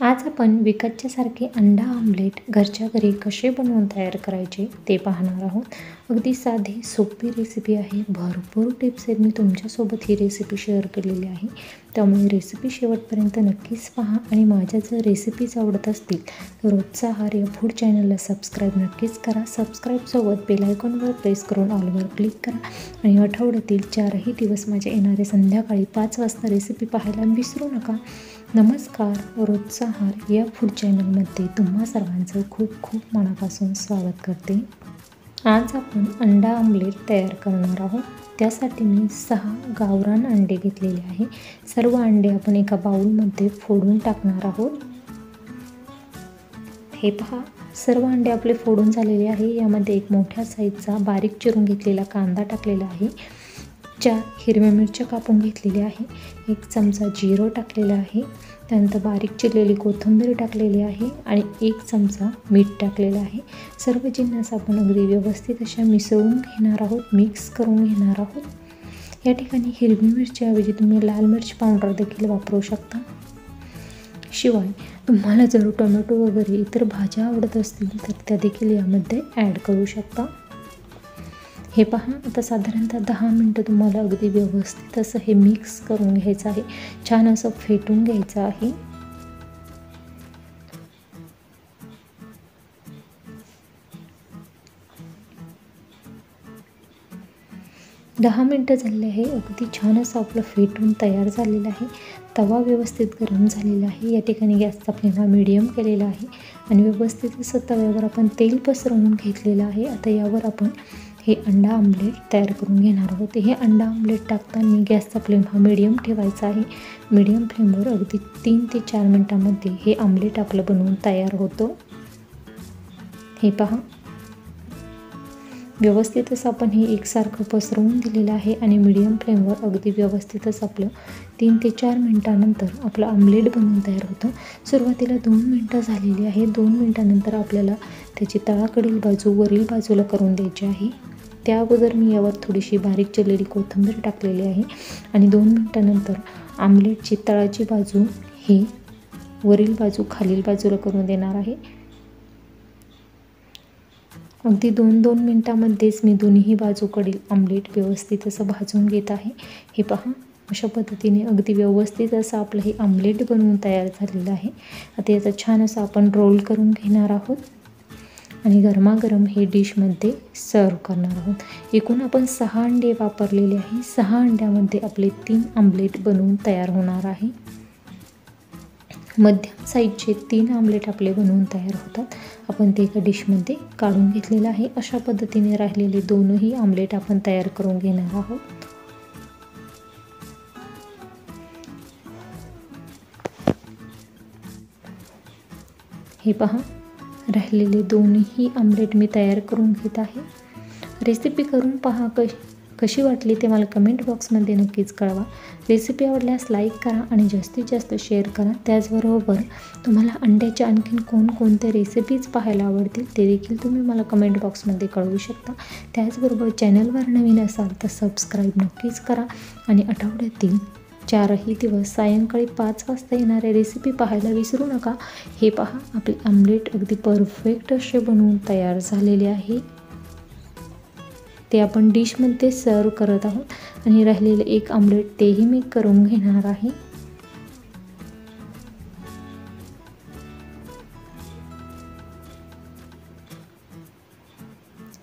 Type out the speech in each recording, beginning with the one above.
आज आपण विकतच्यासारखे अंडा आमलेट घरच्या घरी कसे बनवून तयार करायचे ते पाहणार आहोत. अगदी साधी सोपी रेसिपी आहे. भरपूर टिप्स आहेत. मी तुमच्यासोबत ही रेसिपी शेअर केलेली आहे. त्यामुळे रेसिपी शेवटपर्यंत नक्कीच पहा आणि माझ्या जर रेसिपीज आवडत असतील तर रोजचा आहार या फूड चॅनलला सबस्क्राईब नक्कीच करा. सबस्क्राईबसोबत बेल आयकॉनवर प्रेस करून ऑलवर क्लिक करा आणि आठवड्यातील 4ही दिवस माझ्या येणारे संध्याकाळी 5 वाजता रेसिपी पाहायला विसरू नका. नमस्कार, रोजचा आहार या फूड चॅनलमध्ये तुम्हा सर्वांचं खूप खूप मनापासून स्वागत करते. आज आपण अंडा आमलेट तयार करणार आहोत. त्यासाठी मी 6 गावरान अंडे घेतलेले आहे. सर्व अंडे आपण एका बाउलमध्ये फोडून टाकणार आहोत. हे पहा, सर्व अंडे आपले फोडून झालेले आहे. यामध्ये एक मोठ्या साईजचा बारीक चिरून घेतलेला कांदा टाकलेला आहे. 4 हिरव्या मिरच्या कापून घेतलेल्या आहे. 1 चमचा जिरं टाकलेलं आहे. त्यानंतर बारीक चिरलेली कोथिंबीर टाकलेली आहे आणि 1 चमचा मीठ टाकलेलं आहे. सर्व जिन्नस आपण अगदी व्यवस्थित अशा मिसळून घेणार आहोत, मिक्स करून घेणार आहोत. या ठिकाणी हिरवी मिरचीऐवजी तुम्ही लाल मिरची पावडर देखील वापरू शकता. शिवाय तुम्हाला जर टोमॅटो वगैरे इतर भाज्या आवडत असतील तर त्या देखील यामध्ये ॲड करू शकता. हे पहा, आता साधारणतः 10 मिनटं तुम्हाला अगदी व्यवस्थित असं हे मिक्स करून घ्यायचं आहे. छान असं फेटून घ्यायचं आहे. दहा मिनटं झाले आहे. अगदी छान असं आपलं फेटून तयार झालेलं आहे. तवा व्यवस्थित गरम झालेला आहे. या ठिकाणी गॅसचा फ्लेम हा मीडियम केलेला आहे आणि व्यवस्थित असं तव्यावर आपण तेल पसरवून घेतलेलं आहे. आता यावर आपण हे अंडा आमलेट तयार करून घेणार आहोत. हे अंडा आमलेट टाकताना गॅसचा फ्लेम हा मीडियम ठेवायचा आहे. मीडियम फ्लेमवर अगदी 3 ते 4 मिनटामध्ये हे आमलेट आपलं बनवून तयार होतं. हे पहा, व्यवस्थितच आपण हे एकसारखं पसरवून दिलेलं आहे आणि मीडियम फ्लेमवर अगदी व्यवस्थितच आपलं 3 ते 4 मिनटानंतर आपलं आमलेट बनवून तयार होतं. सुरुवातीला 2 मिनटं झालेली आहे. 2 मिनटानंतर आपल्याला त्याची तळाकडील बाजू वरील बाजूला करून द्यायची आहे. त्या अगोदर मी यावर थोडीशी बारीक चिरलेली कोथिंबीर टाकलेली आहे आणि 2 मिनटानंतर आमलेटची तळाची बाजू ही वरील बाजू खालील बाजूला करून देणार आहे. अगदी 2-2 मिनटामध्येच मी दोन्ही बाजूकडील आमलेट व्यवस्थित असं भाजून घेत आहे. हे पहा, अशा पद्धतीने अगदी व्यवस्थित असं आपलं हे आमलेट बनवून तयार झालेलं आहे. आता याचा छान असं आपण रोल करून घेणार आहोत आणि गरमागरम हे डिशमध्ये सर्व करणार आहोत. एकूण आपण 6 अंडे वापरलेले आहे. 6 अंड्यामध्ये आपले 3 आमलेट बनवून तयार होणार आहे. मध्यम साईजचे 3 आमलेट आपले बनवून तयार होतात. आपण ते एका डिशमध्ये काढून घेतलेलं आहे. अशा पद्धतीने राहिलेले 2ही आमलेट आपण तयार करून घेणार आहोत. हे पहा, राहिलेले 2ही आमलेट मी तयार करून घेत आहे. रेसिपी करून पहा, कशी वाटली ते मला कमेंट बॉक्समध्ये नक्कीच कळवा. रेसिपी आवडल्यास लाईक करा आणि जास्तीत जास्त शेअर करा. त्याचबरोबर तुम्हाला अंड्याच्या आणखीन कोणकोणत्या रेसिपीज पाहायला आवडतील ते देखील तुम्ही मला कमेंट बॉक्समध्ये कळवू शकता. त्याचबरोबर चॅनलवर नवीन असाल तर सबस्क्राईब नक्कीच करा आणि आठवड्यातील 4ही दिवस सायंकाळी 5 वाजता येणाऱ्या रेसिपी पाहायला विसरू नका. हे पहा, आपले आमलेट अगदी परफेक्ट असे बनवून तयार झालेले आहे. ते आपण डिशमध्ये सर्व करत आहोत आणि राहिलेले 1 आमलेट तेही मी करून घेणार आहे.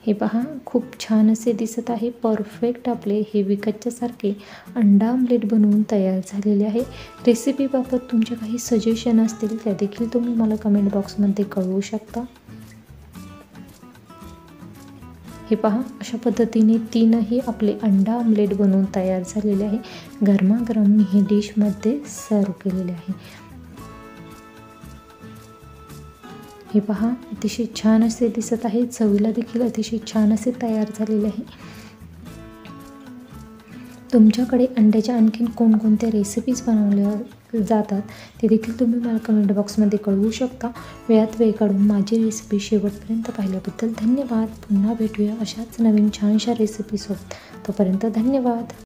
हे पहा, खूप छान असे दिसत आहे. परफेक्ट आपले हे विकतच्यासारखे अंडा आमलेट बनवून तयार झालेले आहे. रेसिपीबाबत तुमचे काही सजेशन असतील त्या देखील तुम्ही मला कमेंट बॉक्समध्ये कळवू शकता. हे पहा, अशा पद्धतीने 3ही आपले अंडा आमलेट बनवून तयार झालेले आहे. गरमागरम मी हे डिशमध्ये सर्व केलेले आहे. हे पहा, अतिशय छान असे दिसत आहे. चवीला देखील अतिशय छान असे तयार झालेले आहे. तुमच्याकडे अंड्याच्या आणखीन कोणकोणत्या रेसिपीज बनवल्या जातात ते देखील तुम्ही मला कमेंट बॉक्समध्ये कळवू शकता. वेळात वेळ काढून माझी रेसिपी शेवटपर्यंत पाहिल्याबद्दल धन्यवाद. पुन्हा भेटूया अशाच नवीन छानशा रेसिपीसोबत. तोपर्यंत धन्यवाद.